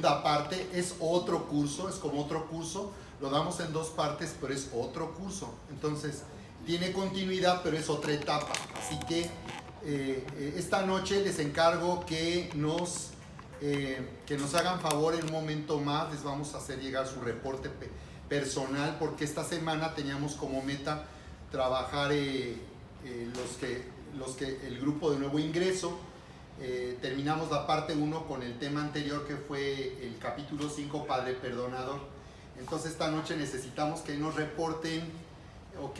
segunda parte, es otro curso, es como otro curso, lo damos en dos partes, pero es otro curso. Entonces, tiene continuidad, pero es otra etapa. Así que esta noche les encargo que nos hagan favor en un momento más. Les vamos a hacer llegar su reporte personal, porque esta semana teníamos como meta trabajar el grupo de nuevo ingreso. Terminamos la parte 1 con el tema anterior, que fue el capítulo 5, Padre Perdonador. Entonces esta noche necesitamos que nos reporten, ok,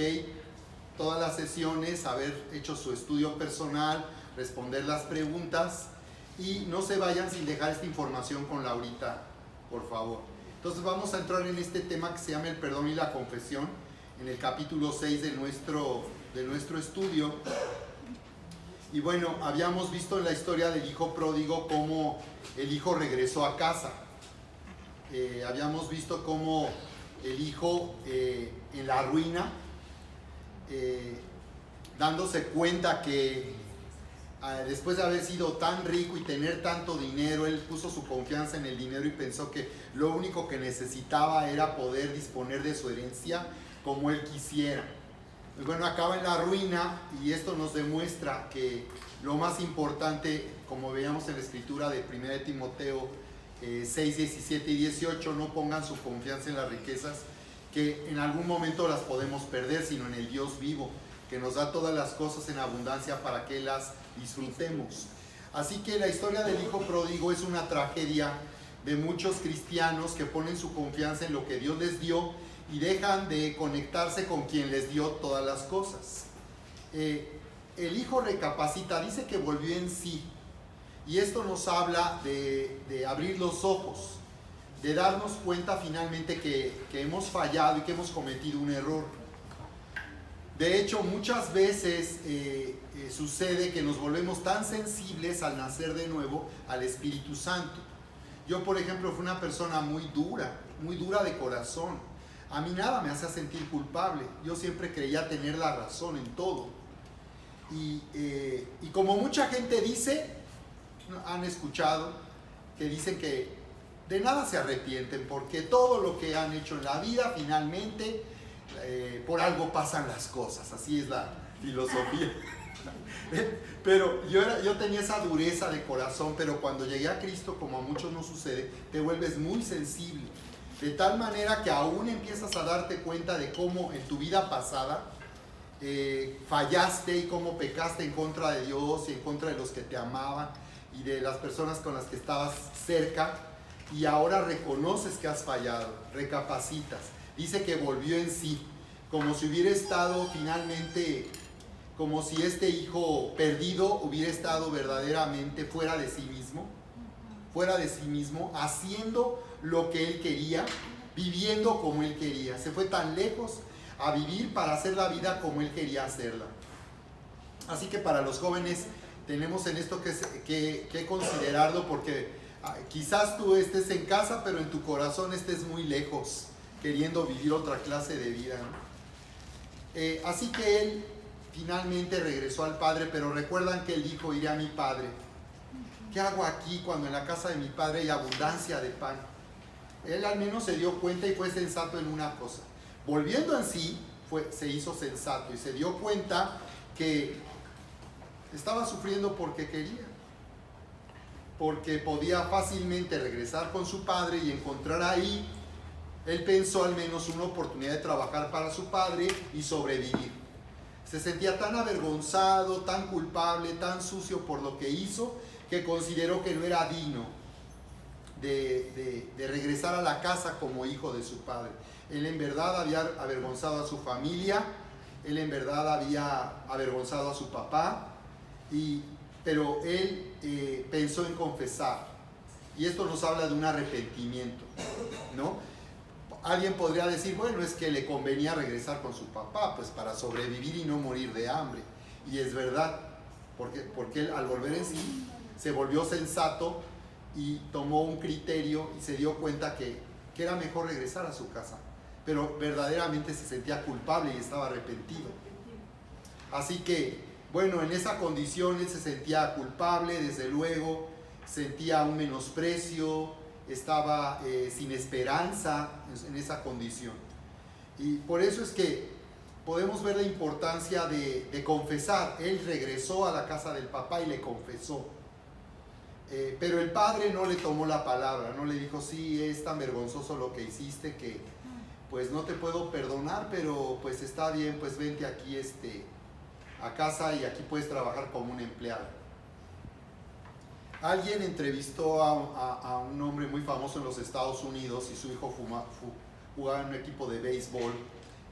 todas las sesiones, haber hecho su estudio personal, responder las preguntas, y no se vayan sin dejar esta información con Laurita, por favor. Entonces vamos a entrar en este tema que se llama el perdón y la confesión, en el capítulo 6 de nuestro estudio. Y bueno, habíamos visto en la historia del hijo pródigo cómo el hijo regresó a casa. Habíamos visto cómo el hijo en la ruina, dándose cuenta que después de haber sido tan rico y tener tanto dinero, él puso su confianza en el dinero y pensó que lo único que necesitaba era poder disponer de su herencia como él quisiera. Pues bueno, acaba en la ruina, y esto nos demuestra que lo más importante, como veíamos en la escritura de 1 de Timoteo 6, 17 y 18, no pongan su confianza en las riquezas, que en algún momento las podemos perder, sino en el Dios vivo, que nos da todas las cosas en abundancia para que las disfrutemos. Así que la historia del hijo pródigo es una tragedia de muchos cristianos que ponen su confianza en lo que Dios les dio y dejan de conectarse con quien les dio todas las cosas. El hijo recapacita, dice que volvió en sí, y esto nos habla de abrir los ojos, de darnos cuenta finalmente que hemos fallado y que hemos cometido un error. De hecho, muchas veces sucede que nos volvemos tan sensibles al nacer de nuevo al Espíritu Santo. Yo, por ejemplo, fui una persona muy dura de corazón. A mí nada me hacía sentir culpable. Yo siempre creía tener la razón en todo. Y como mucha gente dice, han escuchado, que dicen que de nada se arrepienten, porque todo lo que han hecho en la vida, finalmente, por algo pasan las cosas. Así es la filosofía. Pero yo tenía esa dureza de corazón, pero cuando llegué a Cristo, como a muchos nos sucede, te vuelves muy sensible. De tal manera que aún empiezas a darte cuenta de cómo en tu vida pasada fallaste y cómo pecaste en contra de Dios y en contra de los que te amaban y de las personas con las que estabas cerca, y ahora reconoces que has fallado, recapacitas. Dice que volvió en sí, como si hubiera estado finalmente, como si este hijo perdido hubiera estado verdaderamente fuera de sí mismo, haciendo lo que él quería, viviendo como él quería. Se fue tan lejos a vivir para hacer la vida como él quería hacerla. Así que para los jóvenes tenemos en esto que considerarlo, porque quizás tú estés en casa, pero en tu corazón estés muy lejos, queriendo vivir otra clase de vida, ¿no? Así que él finalmente regresó al padre, pero recuerdan que él dijo: iré a mi padre. ¿Qué hago aquí cuando en la casa de mi padre hay abundancia de pan? Él al menos se dio cuenta y fue sensato en una cosa. Volviendo en sí, se hizo sensato y se dio cuenta que estaba sufriendo porque quería. Porque podía fácilmente regresar con su padre y encontrar ahí, él pensó, al menos una oportunidad de trabajar para su padre y sobrevivir. Se sentía tan avergonzado, tan culpable, tan sucio por lo que hizo, que consideró que no era digno de regresar a la casa como hijo de su padre. Él en verdad había avergonzado a su familia, él en verdad había avergonzado a su papá, pero él pensó en confesar. Y esto nos habla de un arrepentimiento, ¿no? Alguien podría decir, bueno, es que le convenía regresar con su papá, pues para sobrevivir y no morir de hambre. Y es verdad, porque él al volver en sí se volvió sensato y tomó un criterio y se dio cuenta que era mejor regresar a su casa. Pero verdaderamente se sentía culpable y estaba arrepentido. Así que, bueno, en esa condición él se sentía culpable, desde luego, sentía un menosprecio, estaba sin esperanza en esa condición. Y por eso es que podemos ver la importancia de confesar. Él regresó a la casa del papá y le confesó. Pero el padre no le tomó la palabra, no le dijo, sí, es tan vergonzoso lo que hiciste que pues no te puedo perdonar, pero pues está bien, pues vente aquí a casa y aquí puedes trabajar como un empleado. Alguien entrevistó a un hombre muy famoso en los Estados Unidos y su hijo jugaba en un equipo de béisbol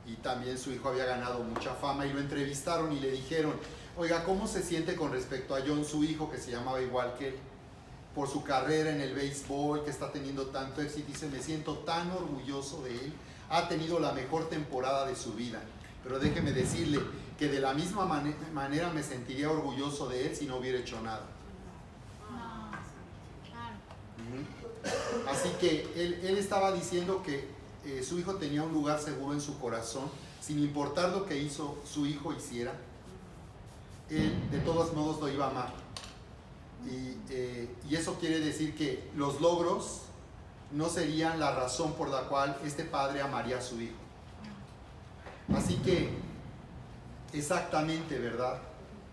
y también su hijo había ganado mucha fama, y lo entrevistaron y le dijeron, oiga, ¿cómo se siente con respecto a John, su hijo, que se llamaba igual que él, por su carrera en el béisbol, que está teniendo tanto éxito? Dice, me siento tan orgulloso de él, ha tenido la mejor temporada de su vida, pero déjeme decirle que de la misma manera me sentiría orgulloso de él si no hubiera hecho nada. Así que él estaba diciendo que su hijo tenía un lugar seguro en su corazón, sin importar lo que hizo su hijo hiciera, él de todos modos lo iba a amar. Y eso quiere decir que los logros no serían la razón por la cual este padre amaría a su hijo. Así que, exactamente, ¿verdad?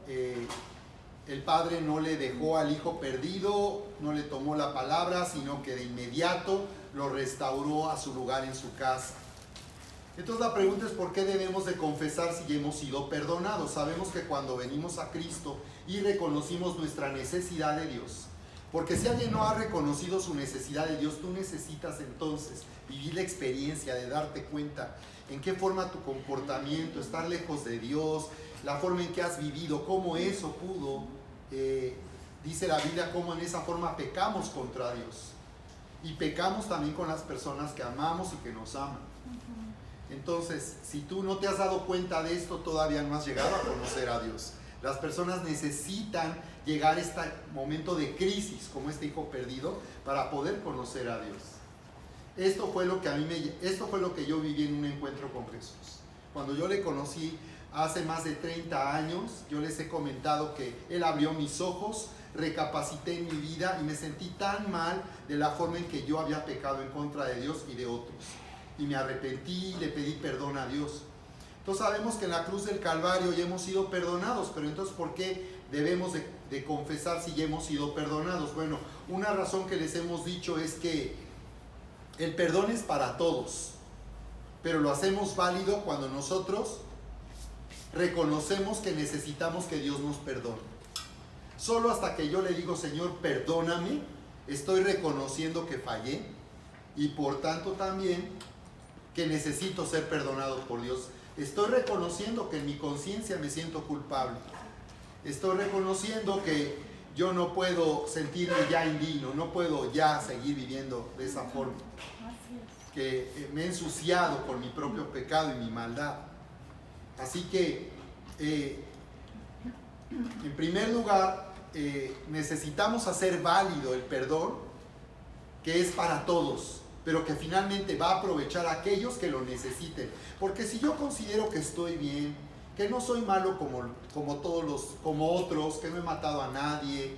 El padre no le dejó al hijo perdido, no le tomó la palabra, sino que de inmediato lo restauró a su lugar en su casa. Entonces la pregunta es, ¿por qué debemos de confesar si hemos sido perdonados? Sabemos que cuando venimos a Cristo y reconocimos nuestra necesidad de Dios, porque si alguien no ha reconocido su necesidad de Dios, tú necesitas entonces vivir la experiencia de darte cuenta en qué forma tu comportamiento, estar lejos de Dios, la forma en que has vivido, cómo eso pudo, dice la Biblia, cómo en esa forma pecamos contra Dios. Y pecamos también con las personas que amamos y que nos aman. Entonces, si tú no te has dado cuenta de esto, todavía no has llegado a conocer a Dios. Las personas necesitan llegar a este momento de crisis, como este hijo perdido, para poder conocer a Dios. Esto fue lo que yo viví en un encuentro con Jesús. Cuando yo le conocí hace más de 30 años, yo les he comentado que Él abrió mis ojos, recapacité en mi vida y me sentí tan mal de la forma en que yo había pecado en contra de Dios y de otros. Y me arrepentí y le pedí perdón a Dios. Entonces sabemos que en la cruz del Calvario ya hemos sido perdonados, pero entonces ¿por qué debemos de confesar si ya hemos sido perdonados? Bueno, una razón que les hemos dicho es que el perdón es para todos, pero lo hacemos válido cuando nosotros reconocemos que necesitamos que Dios nos perdone. Solo hasta que yo le digo, Señor, perdóname, estoy reconociendo que fallé y por tanto también que necesito ser perdonado por Dios. Estoy reconociendo que en mi conciencia me siento culpable. Estoy reconociendo que yo no puedo sentirme ya indigno, no puedo ya seguir viviendo de esa forma. Que me he ensuciado por mi propio pecado y mi maldad. Así que, en primer lugar, necesitamos hacer válido el perdón, que es para todos, pero que finalmente va a aprovechar a aquellos que lo necesiten. Porque si yo considero que estoy bien, que no soy malo como otros, que no he matado a nadie,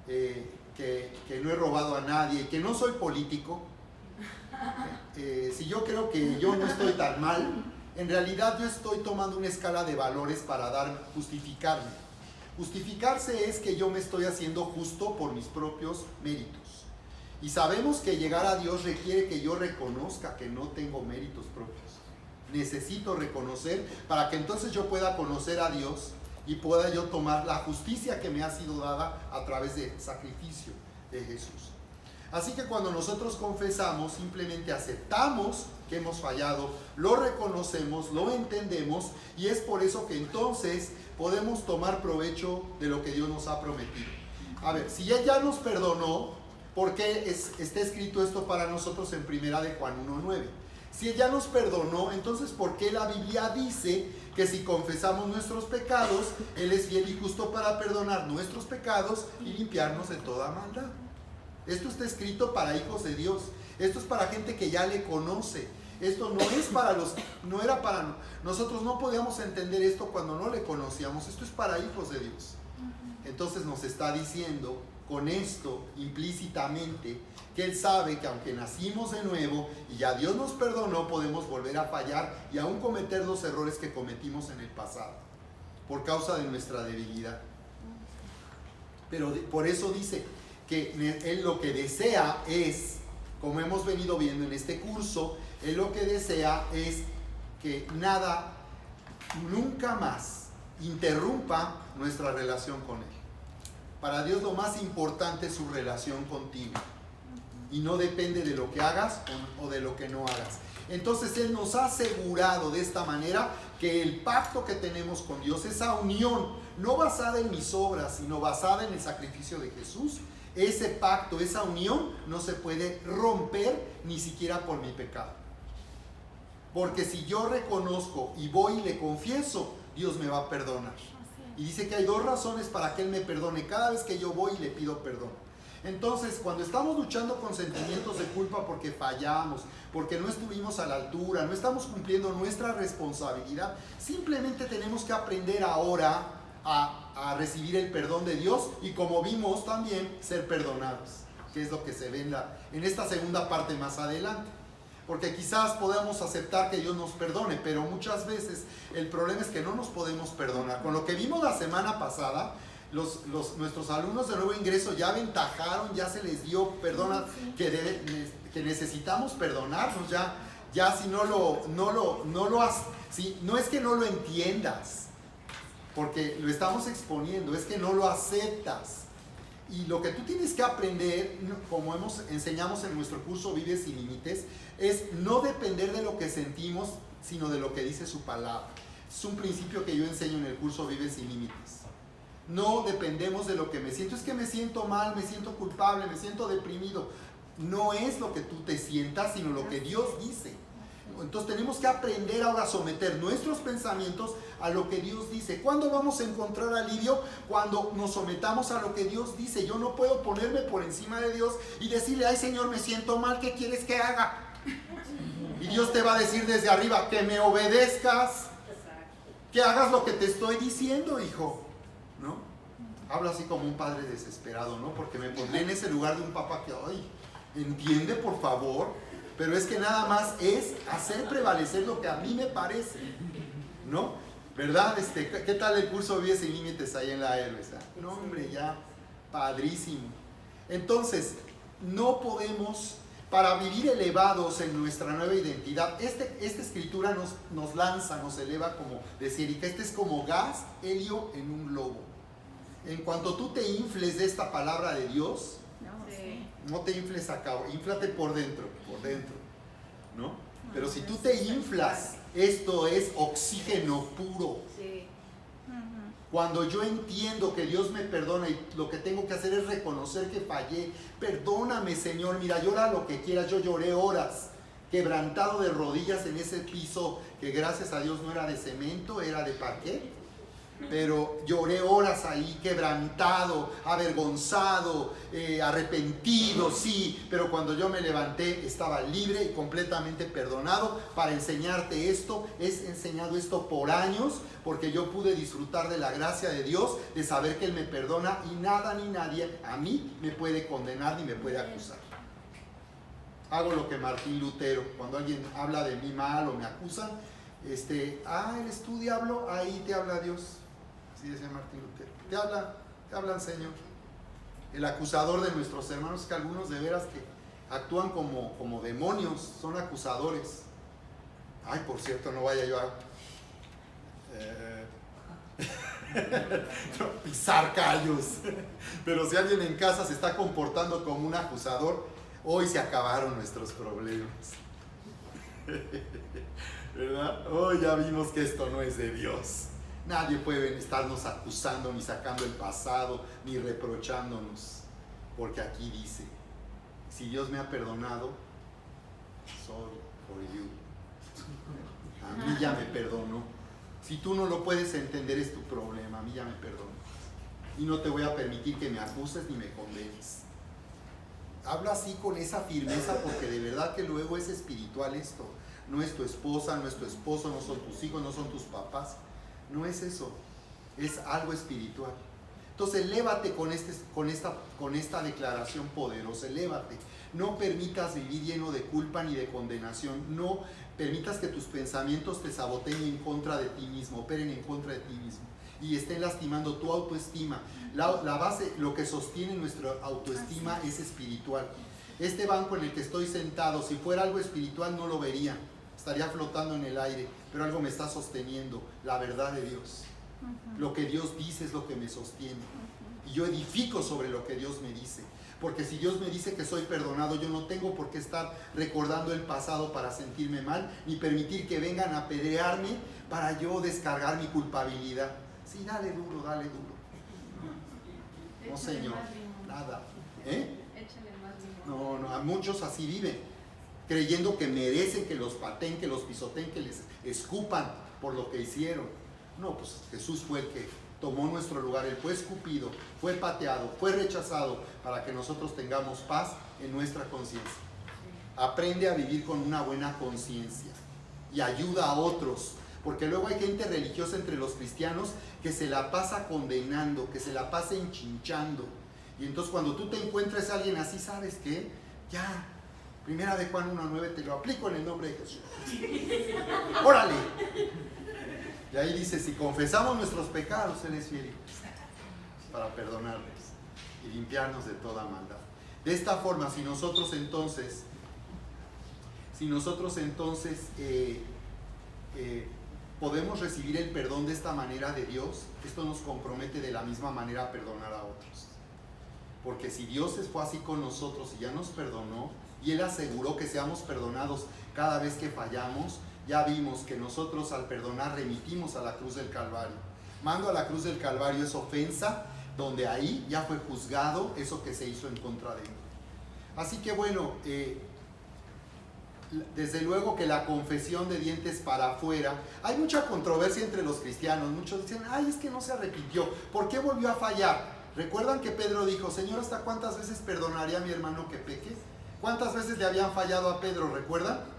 que no he robado a nadie, que no soy político, si yo creo que yo no estoy tan mal, en realidad yo estoy tomando una escala de valores para justificarme. Justificarse es que yo me estoy haciendo justo por mis propios méritos. Y sabemos que llegar a Dios requiere que yo reconozca que no tengo méritos propios. Necesito reconocer para que entonces yo pueda conocer a Dios y pueda yo tomar la justicia que me ha sido dada a través del sacrificio de Jesús. Así que cuando nosotros confesamos, simplemente aceptamos que hemos fallado, lo reconocemos, lo entendemos, y es por eso que entonces podemos tomar provecho de lo que Dios nos ha prometido. A ver, si Él ya nos perdonó, ¿por qué está escrito esto para nosotros en 1 de Juan 1:9? Si Él ya nos perdonó, entonces ¿por qué la Biblia dice que si confesamos nuestros pecados, Él es fiel y justo para perdonar nuestros pecados y limpiarnos de toda maldad? Esto está escrito para hijos de Dios. Esto es para gente que ya le conoce. Esto no era para nosotros, no podíamos entender esto cuando no le conocíamos. Esto es para hijos de Dios. Entonces nos está diciendo con esto implícitamente que Él sabe que aunque nacimos de nuevo y ya Dios nos perdonó, podemos volver a fallar y aún cometer los errores que cometimos en el pasado, por causa de nuestra debilidad. Pero por eso dice que Él lo que desea es, como hemos venido viendo en este curso, Él lo que desea es que nada, nunca más interrumpa nuestra relación con Él. Para Dios lo más importante es su relación contigo. Y no depende de lo que hagas o de lo que no hagas. Entonces Él nos ha asegurado de esta manera que el pacto que tenemos con Dios, esa unión, no basada en mis obras, sino basada en el sacrificio de Jesús, ese pacto, esa unión no se puede romper ni siquiera por mi pecado. Porque si yo reconozco y voy y le confieso, Dios me va a perdonar. Y dice que hay dos razones para que Él me perdone cada vez que yo voy y le pido perdón. Entonces, cuando estamos luchando con sentimientos de culpa porque fallamos, porque no estuvimos a la altura, no estamos cumpliendo nuestra responsabilidad, simplemente tenemos que aprender ahora a recibir el perdón de Dios y, como vimos también, ser perdonados, que es lo que se ve en esta segunda parte más adelante. Porque quizás podamos aceptar que Dios nos perdone, pero muchas veces el problema es que no nos podemos perdonar. Con lo que vimos la semana pasada, nuestros alumnos de nuevo ingreso ya aventajaron, ya se les dio perdona, que necesitamos perdonarnos, ya si no es que no lo entiendas, porque lo estamos exponiendo, es que no lo aceptas. Y lo que tú tienes que aprender, como enseñamos en nuestro curso Vive Sin Límites, es no depender de lo que sentimos, sino de lo que dice su palabra. Es un principio que yo enseño en el curso Vive Sin Límites. No dependemos de lo que me siento. Es que me siento mal, me siento culpable, me siento deprimido. No es lo que tú te sientas, sino lo que Dios dice. Entonces tenemos que aprender ahora a someter nuestros pensamientos a lo que Dios dice. ¿Cuándo vamos a encontrar alivio? Cuando nos sometamos a lo que Dios dice. Yo no puedo ponerme por encima de Dios y decirle: ay, Señor, me siento mal, ¿qué quieres que haga? Y Dios te va a decir desde arriba: que me obedezcas, que hagas lo que te estoy diciendo, hijo, ¿no? Hablo así como un padre desesperado, ¿no? Porque me pondré en ese lugar de un papá que, ay, entiende, por favor. Pero es que nada más es hacer prevalecer lo que a mí me parece, ¿no? ¿Verdad? ¿Qué tal el curso Vive Sin Límites ahí en la Héroes? No, hombre, ya, padrísimo. Entonces, no podemos, para vivir elevados en nuestra nueva identidad, esta escritura nos lanza, nos eleva, como decir, y que este es como gas, helio en un globo. En cuanto tú te infles de esta palabra de Dios, no te infles acá, inflate por dentro, ¿no? Pero si tú te inflas, esto es oxígeno puro. Cuando yo entiendo que Dios me perdona y lo que tengo que hacer es reconocer que fallé, perdóname, Señor, mira, llora lo que quieras. Yo lloré horas, quebrantado de rodillas en ese piso que gracias a Dios no era de cemento, era de parquet. Pero lloré horas ahí, quebrantado, avergonzado, arrepentido, sí, pero cuando yo me levanté estaba libre y completamente perdonado. Para enseñarte esto, he enseñado esto por años, porque yo pude disfrutar de la gracia de Dios, de saber que Él me perdona y nada ni nadie a mí me puede condenar ni me puede acusar. Hago lo que Martín Lutero, cuando alguien habla de mí mal o me acusan, eres tú, diablo, ahí te habla Dios. Así decía Martín Lutero. Te hablan, Señor. El acusador de nuestros hermanos, que algunos de veras que actúan como demonios, son acusadores. Ay, por cierto, no vaya yo a pisar callos. Pero si alguien en casa se está comportando como un acusador, hoy se acabaron nuestros problemas. ¿Verdad? Hoy ya vimos que esto no es de Dios. Nadie puede estarnos acusando, ni sacando el pasado, ni reprochándonos. Porque aquí dice: si Dios me ha perdonado, sorry for you. A mí ya me perdonó. Si tú no lo puedes entender, es tu problema. A mí ya me perdonó. Y no te voy a permitir que me acuses ni me condenes. Habla así con esa firmeza, porque de verdad que luego es espiritual esto. No es tu esposa, no es tu esposo, no son tus hijos, no son tus papás. No es eso, es algo espiritual. Entonces elévate con esta declaración poderosa, elévate. No permitas vivir lleno de culpa ni de condenación. No permitas que tus pensamientos te saboteen en contra de ti mismo, operen en contra de ti mismo y estén lastimando tu autoestima. La base, lo que sostiene nuestra autoestima es espiritual. Este banco en el que estoy sentado, si fuera algo espiritual no lo vería, estaría flotando en el aire, pero algo me está sosteniendo, la verdad de Dios. Lo que Dios dice es lo que me sostiene. Y yo edifico sobre lo que Dios me dice. Porque si Dios me dice que soy perdonado, yo no tengo por qué estar recordando el pasado para sentirme mal, ni permitir que vengan a apedrearme para yo descargar mi culpabilidad. Sí, dale duro, dale duro. No, Señor, nada. No, a muchos así viven, creyendo que merecen que los pateen, que los pisoteen, que les escupan por lo que hicieron. No, pues Jesús fue el que tomó nuestro lugar, Él fue escupido, fue pateado, fue rechazado para que nosotros tengamos paz en nuestra conciencia. Aprende a vivir con una buena conciencia y ayuda a otros, porque luego hay gente religiosa entre los cristianos que se la pasa condenando, que se la pasa enchinchando. Y entonces cuando tú te encuentres a alguien así, ¿sabes qué? Ya, 1 de Juan 1:9 te lo aplico en el nombre de Jesús. ¡Órale! Y ahí dice, si confesamos nuestros pecados, Él es fiel para perdonarnos y limpiarnos de toda maldad. De esta forma, si nosotros entonces podemos recibir el perdón de esta manera de Dios, esto nos compromete de la misma manera a perdonar a otros. Porque si Dios fue así con nosotros y ya nos perdonó, y Él aseguró que seamos perdonados cada vez que fallamos, ya vimos que nosotros al perdonar remitimos a la cruz del Calvario. Mando a la cruz del Calvario es ofensa, donde ahí ya fue juzgado eso que se hizo en contra de Él. Así que bueno, desde luego que la confesión de dientes para afuera, hay mucha controversia entre los cristianos. Muchos dicen, ay, es que no se arrepintió, ¿por qué volvió a fallar? ¿Recuerdan que Pedro dijo, Señor, ¿hasta cuántas veces perdonaría a mi hermano que peque? ¿Cuántas veces le habían fallado a Pedro, recuerdan?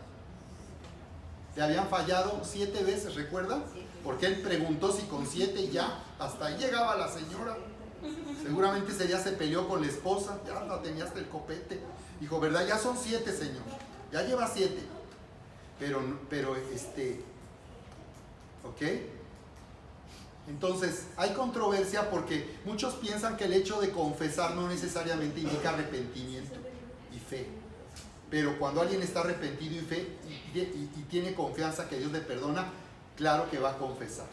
Le habían fallado 7 veces, ¿recuerdan? Porque él preguntó si con 7 ya, hasta ahí llegaba la señora. Seguramente ese día se peleó con la esposa, ya la tenía hasta el copete. Dijo, ¿verdad? Ya son 7, Señor, ya lleva 7. ¿Ok? Entonces, hay controversia porque muchos piensan que el hecho de confesar no necesariamente indica arrepentimiento y fe. Pero cuando alguien está arrepentido y fe y tiene confianza que Dios le perdona, claro que va a confesar,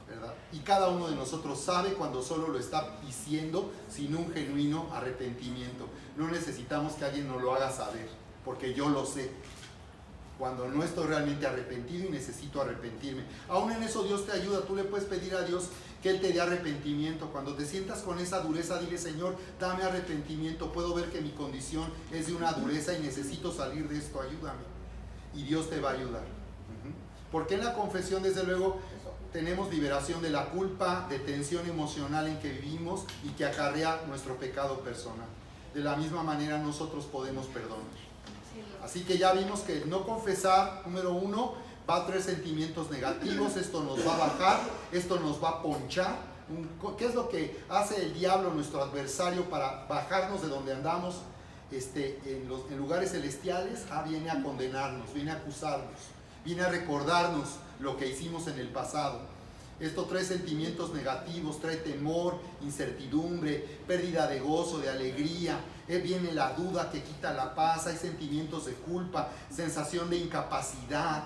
¿verdad? Y cada uno de nosotros sabe cuando solo lo está diciendo sin un genuino arrepentimiento. No necesitamos que alguien nos lo haga saber, porque yo lo sé. Cuando no estoy realmente arrepentido y necesito arrepentirme. Aún en eso Dios te ayuda. Tú le puedes pedir a Dios que Él te dé arrepentimiento. Cuando te sientas con esa dureza, dile, Señor, dame arrepentimiento. Puedo ver que mi condición es de una dureza y necesito salir de esto. Ayúdame. Y Dios te va a ayudar. Porque en la confesión, desde luego, tenemos liberación de la culpa, de tensión emocional en que vivimos y que acarrea nuestro pecado personal. De la misma manera nosotros podemos perdonar. Así que ya vimos que el no confesar, número 1, va a traer sentimientos negativos. Esto nos va a bajar, esto nos va a ponchar. ¿Qué es lo que hace el diablo, nuestro adversario, para bajarnos de donde andamos en lugares celestiales? Viene a condenarnos, viene a acusarnos, viene a recordarnos lo que hicimos en el pasado. Esto trae sentimientos negativos, trae temor, incertidumbre, pérdida de gozo, de alegría. Viene la duda que quita la paz, hay sentimientos de culpa, sensación de incapacidad.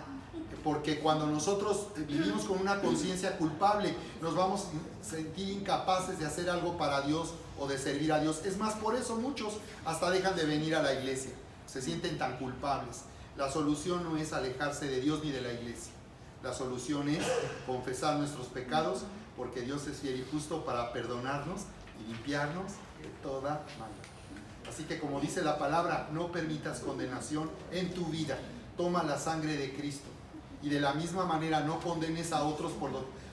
Porque cuando nosotros vivimos con una conciencia culpable, nos vamos a sentir incapaces de hacer algo para Dios o de servir a Dios. Es más, por eso muchos hasta dejan de venir a la iglesia, se sienten tan culpables. La solución no es alejarse de Dios ni de la iglesia. La solución es confesar nuestros pecados, porque Dios es fiel y justo para perdonarnos y limpiarnos de toda maldad. Así que, como dice la palabra, no permitas condenación en tu vida. Toma la sangre de Cristo. Y de la misma manera no condenes a otros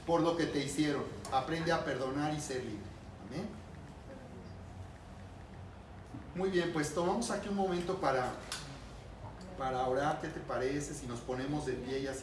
por lo que te hicieron. Aprende a perdonar y ser libre. Amén. Muy bien, pues tomamos aquí un momento para orar. ¿Qué te parece si nos ponemos de pie y así?